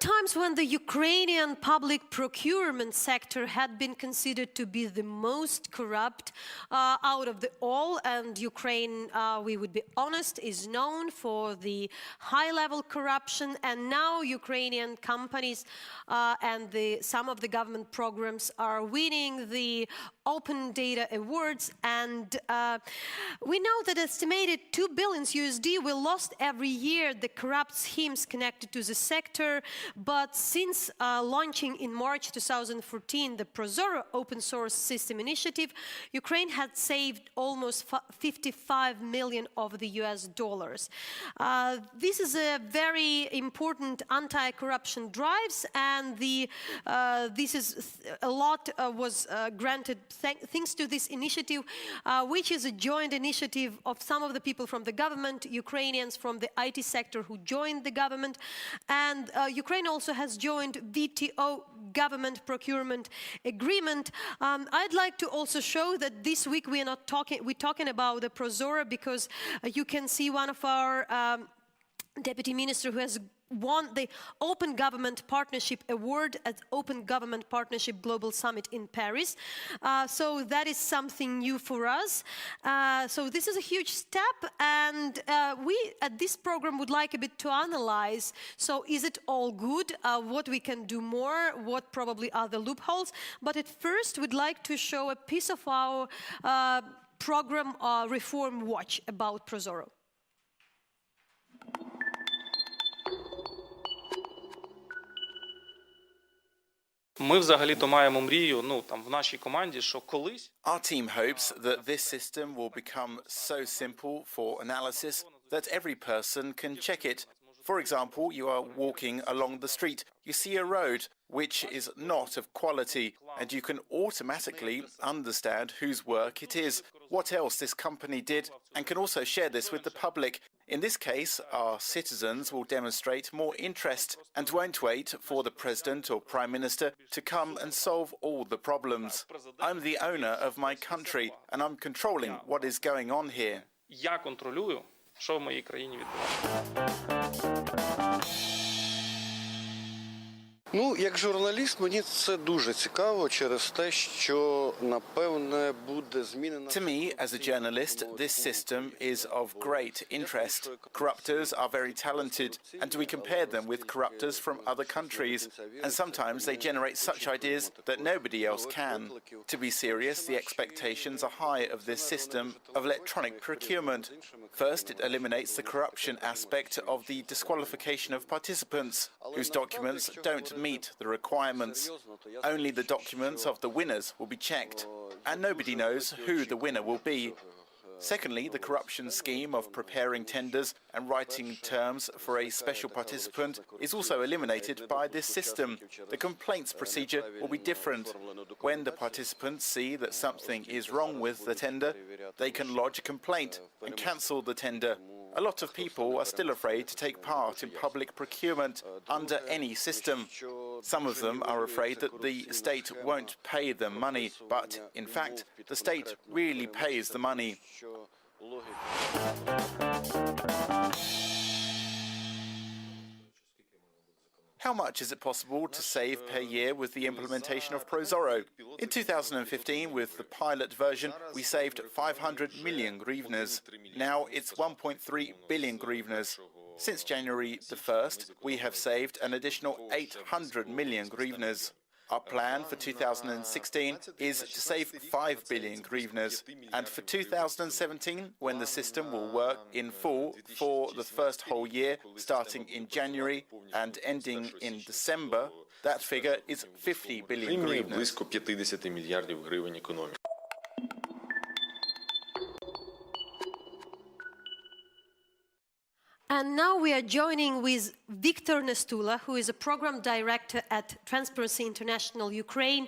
times when the Ukrainian public procurement sector had been considered to be the most corrupt out of the all, and Ukraine, we would be honest, is known for the high-level corruption, and now Ukrainian companies and some of the government programs are winning the Open Data Awards, and we know that estimated $2 billion were lost every year the corrupt schemes connected to the sector. But since launching in March 2014 the Prozorro open source system initiative, Ukraine had saved almost 55 million of the US dollars. This is a very important anti-corruption drives, and this is a lot was granted thanks to this initiative, which is a joint initiative of some of the people from the government, Ukrainians from the IT sector who joined the government, and Ukraine also has joined WTO Government Procurement Agreement. I'd like to also show that this week we're talking about the Prozorro, because you can see one of our Deputy Minister who has won the Open Government Partnership Award at Open Government Partnership Global Summit in Paris. So that is something new for us. So this is a huge step, and we at this program would like a bit to analyze. So is it all good? What we can do more? What probably are the loopholes? But at first, we'd like to show a piece of our program Reform Watch about Prozorro. Ми взагалі-то маємо мрію, в нашій команді, що колись... Our team hopes that this system will become so simple for analysis that every person can check it. For example, you are walking along the street, you see a road which is not of quality, and you can automatically understand whose work it is, what else this company did, and can also share this with the public. In this case, our citizens will demonstrate more interest and won't wait for the President or Prime Minister to come and solve all the problems. I'm the owner of my country, and I'm controlling what is going on here. Я контролюю, що в моїй країні відбувається. Як журналіст, мені це дуже цікаво через те, що, напевне, буде змінена... To me, as a journalist, this system is of great interest. Corruptors are very talented, and we compare them with corruptors from other countries, and sometimes they generate such ideas that nobody else can. To be serious, the expectations are high of this system of electronic procurement. First, it eliminates the corruption aspect of the disqualification of participants whose documents don't meet the requirements. Only the documents of the winners will be checked, and nobody knows who the winner will be. Secondly, the corruption scheme of preparing tenders and writing terms for a special participant is also eliminated by this system. The complaints procedure will be different. When the participants see that something is wrong with the tender, they can lodge a complaint and cancel the tender. A lot of people are still afraid to take part in public procurement under any system. Some of them are afraid that the state won't pay them money, but in fact, the state really pays the money. How much is it possible to save per year with the implementation of Prozorro? In 2015, with the pilot version, we saved 500 million hryvnias. Now it's 1.3 billion hryvnias. Since January the 1st, we have saved an additional 800 million hryvnias. Our plan for 2016 is to save 5 billion hryvnias, and for 2017, when the system will work in full for the first whole year, starting in January and ending in December, that figure is 50 billion hryvnias. Близько 50 мільярдів гривень економії. And now we are joining with Viktor Nestula, who is a program director at Transparency International Ukraine,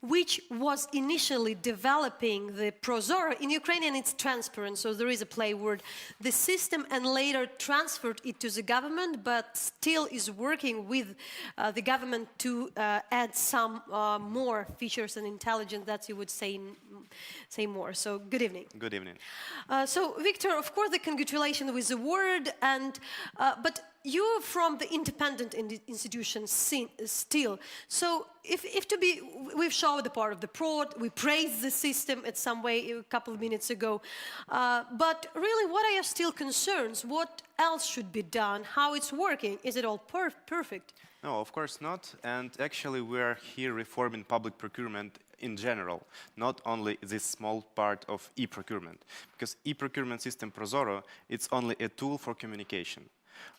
which was initially developing the Prozorro. In Ukrainian, it's transparent, so there is a play word. The system, and later transferred it to the government, but still is working with the government to add some more features and intelligence that you would say more. So, good evening. Good evening. So, Viktor, of course, the congratulations with the word, and but you're from the independent institution still. So we've showed the part of the prod, we praised the system in some way a couple of minutes ago. But really, what are your still concerns? What else should be done? How it's working? Is it all perfect? No, of course not. And actually, we are here reforming public procurement in general, not only this small part of e-procurement. Because e-procurement system Prozorro, it's only a tool for communication.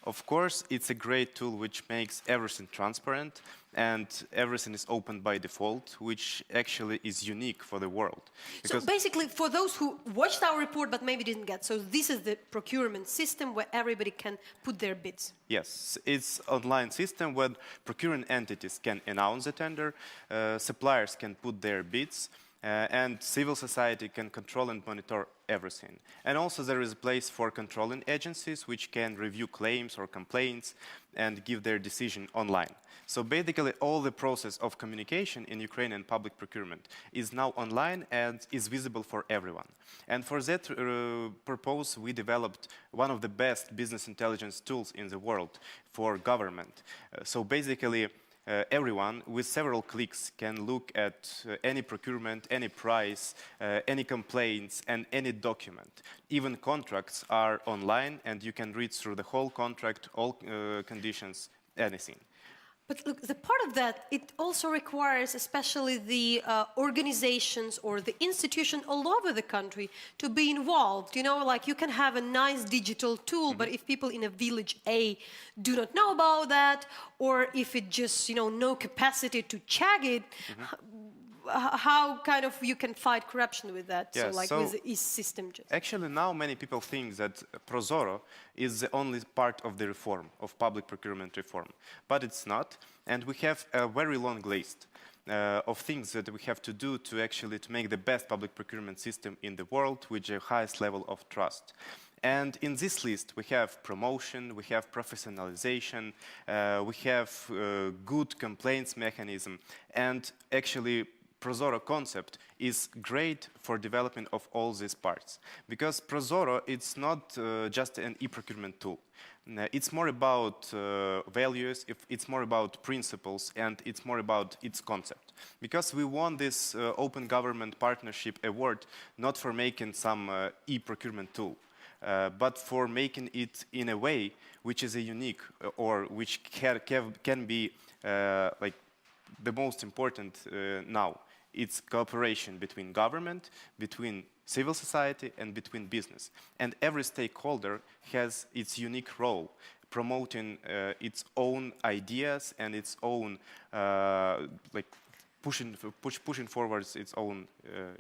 Of course, it's a great tool which makes everything transparent and everything is open by default, which actually is unique for the world. So basically, for those who watched our report but maybe didn't get, so this is the procurement system where everybody can put their bids. Yes, it's an online system where procuring entities can announce the tender, suppliers can put their bids, and civil society can control and monitor everything. And also there is a place for controlling agencies which can review claims or complaints and give their decision online. So basically all the process of communication in Ukrainian public procurement is now online and is visible for everyone. And for that purpose we developed one of the best business intelligence tools in the world for government. So basically everyone with several clicks can look at any procurement, any price, any complaints, and any document. Even contracts are online, and you can read through the whole contract, all conditions, anything. But look, the part of that, it also requires especially the organizations or the institution all over the country to be involved. You know, like you can have a nice digital tool, but if people in a village A do not know about that, or if it just, you know, no capacity to check it, how kind of you can fight corruption with that? Yes, so like with the e-system. Actually now many people think that Prozorro is the only part of the reform, of public procurement reform. But it's not, and we have a very long list of things that we have to do to actually to make the best public procurement system in the world with the highest level of trust. And in this list, we have promotion, we have professionalization, we have good complaints mechanism, and actually Prozorro concept is great for development of all these parts. Because Prozorro, it's not just an e-procurement tool. It's more about values, it's more about principles, and it's more about its concept. Because we won this Open Government Partnership Award not for making some e-procurement tool, but for making it in a way which is a unique or which can be like the most important now. It's cooperation between government, between civil society, and between business. And every stakeholder has its unique role, promoting its own ideas and its own, like, pushing forwards its own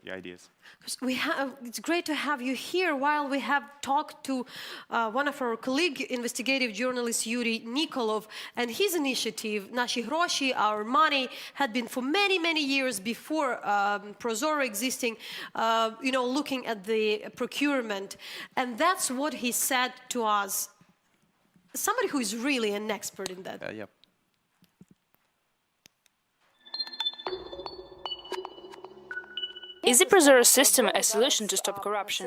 ideas. It's great to have you here while we have talked to one of our colleagues, investigative journalist Yuri Nikolov, and his initiative, Наші гроші, Our Money, had been for many, many years before Prozorro existing, you know, looking at the procurement. And that's what he said to us. Somebody who is really an expert in that. Yeah. Is the Prozorro system a solution to stop corruption?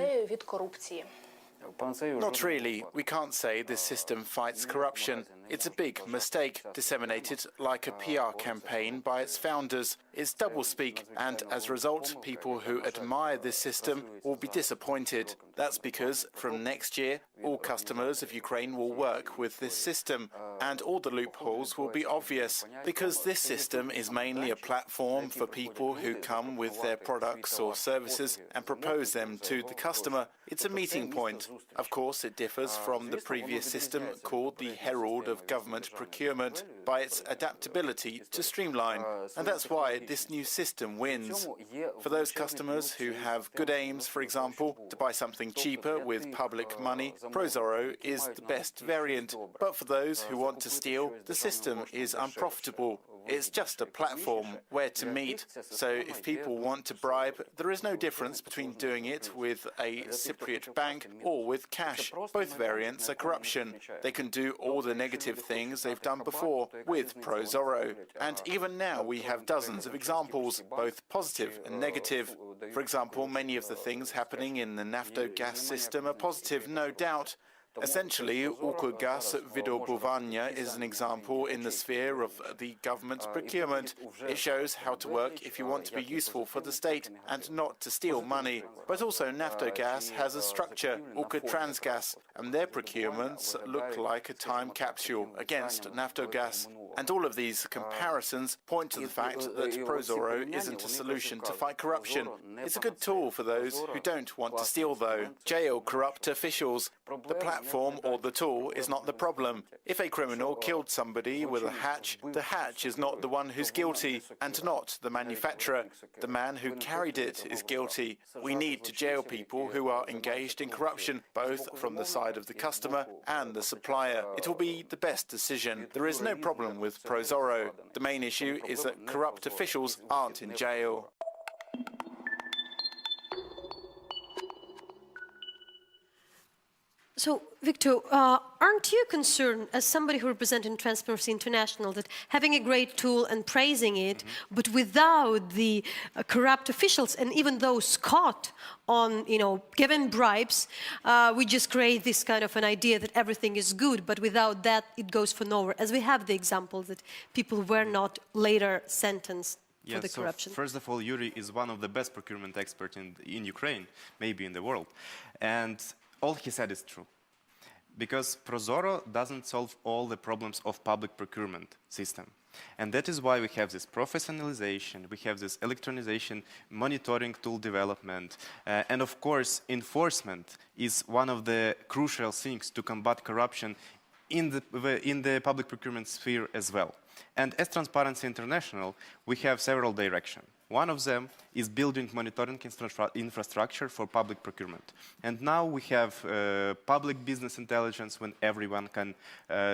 Not really. We can't say this system fights corruption. It's a big mistake, disseminated like a PR campaign by its founders. It's doublespeak, and as a result, people who admire this system will be disappointed. That's because from next year, all customers of Ukraine will work with this system, and all the loopholes will be obvious, because this system is mainly a platform for people who come with their products or services and propose them to the customer. It's a meeting point. Of course, it differs from the previous system called the Herald of Government Procurement by its adaptability to streamline. And that's why this new system wins. For those customers who have good aims, for example, to buy something cheaper with public money, Prozorro is the best variant. But for those who want to steal, the system is unprofitable. It's just a platform where to meet. So if people want to bribe, there is no difference between doing it with a Cypriot bank or with cash. Both variants are corruption. They can do all the negative things they've done before with Prozorro. And even now we have dozens of examples, both positive and negative. For example, many of the things happening in the Nafto gas system are positive, no doubt. Essentially, Ukłgaz Wydobywania is an example in the sphere of the government's procurement. It shows how to work if you want to be useful for the state and not to steal money. But also Naftogaz has a structure, Uktrtransgaz, and their procurements look like a time capsule against Naftogaz. And all of these comparisons point to the fact that Prozorro isn't a solution to fight corruption. It's a good tool for those who don't want to steal, though. Jail corrupt officials. The platform or the tool is not the problem. If a criminal killed somebody with a hatch, the hatch is not the one who's guilty, and not the manufacturer. The man who carried it is guilty. We need to jail people who are engaged in corruption, both from the side of the customer and the supplier. It will be the best decision. There is no problem with Prozorro. The main issue is that corrupt officials aren't in jail. So, Victor, aren't you concerned, as somebody who represents Transparency International, that having a great tool and praising it, but without the corrupt officials and even those caught on, given bribes, we just create this kind of an idea that everything is good, but without that, it goes for nowhere, as we have the example that people were not later sentenced for the corruption. First of all, Yuri is one of the best procurement experts in Ukraine, maybe in the world. And all he said is true. Because Prozorro doesn't solve all the problems of public procurement system. And that is why we have this professionalization, we have this electronization, monitoring tool development, and of course, enforcement is one of the crucial things to combat corruption in the public procurement sphere as well. And as Transparency International, we have several directions. One of them is building monitoring infrastructure for public procurement. And now we have public business intelligence when everyone can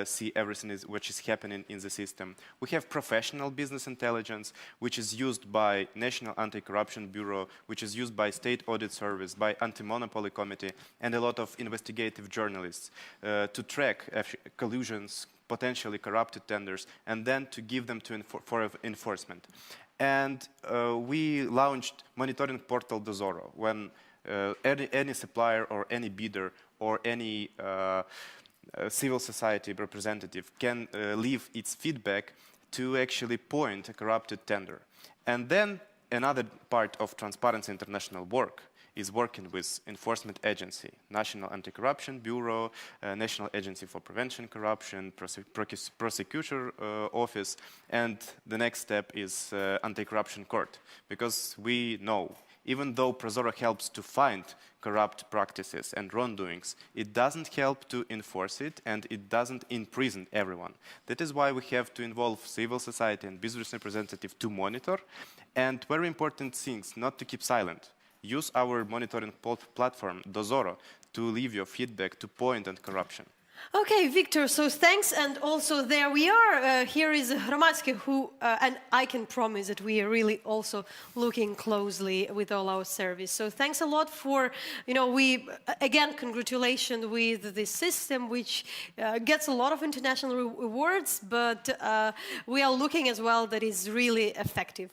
see everything which is happening in the system. We have professional business intelligence, which is used by National Anti-Corruption Bureau, which is used by State Audit Service, by Anti-Monopoly Committee, and a lot of investigative journalists to track collusions, potentially corrupted tenders, and then to give them for enforcement. And we launched monitoring portal Prozorro when any supplier or any bidder or any civil society representative can leave its feedback to actually point a corrupted tender. And then another part of Transparency International work is working with enforcement agency, National Anti-Corruption Bureau, National Agency for Prevention Corruption, Prosecutor Office, and the next step is Anti-Corruption Court. Because we know, even though Prozorro helps to find corrupt practices and wrongdoings, it doesn't help to enforce it, and it doesn't imprison everyone. That is why we have to involve civil society and business representatives to monitor, and very important things, not to keep silent. Use our monitoring platform, Prozorro, to leave your feedback to point at corruption. Okay, Victor, so thanks. And also there we are. Here is Hromadske, who, and I can promise that we are really also looking closely with all our service. So thanks a lot for, again, congratulations with this system, which gets a lot of international awards, but we are looking as well that is really effective.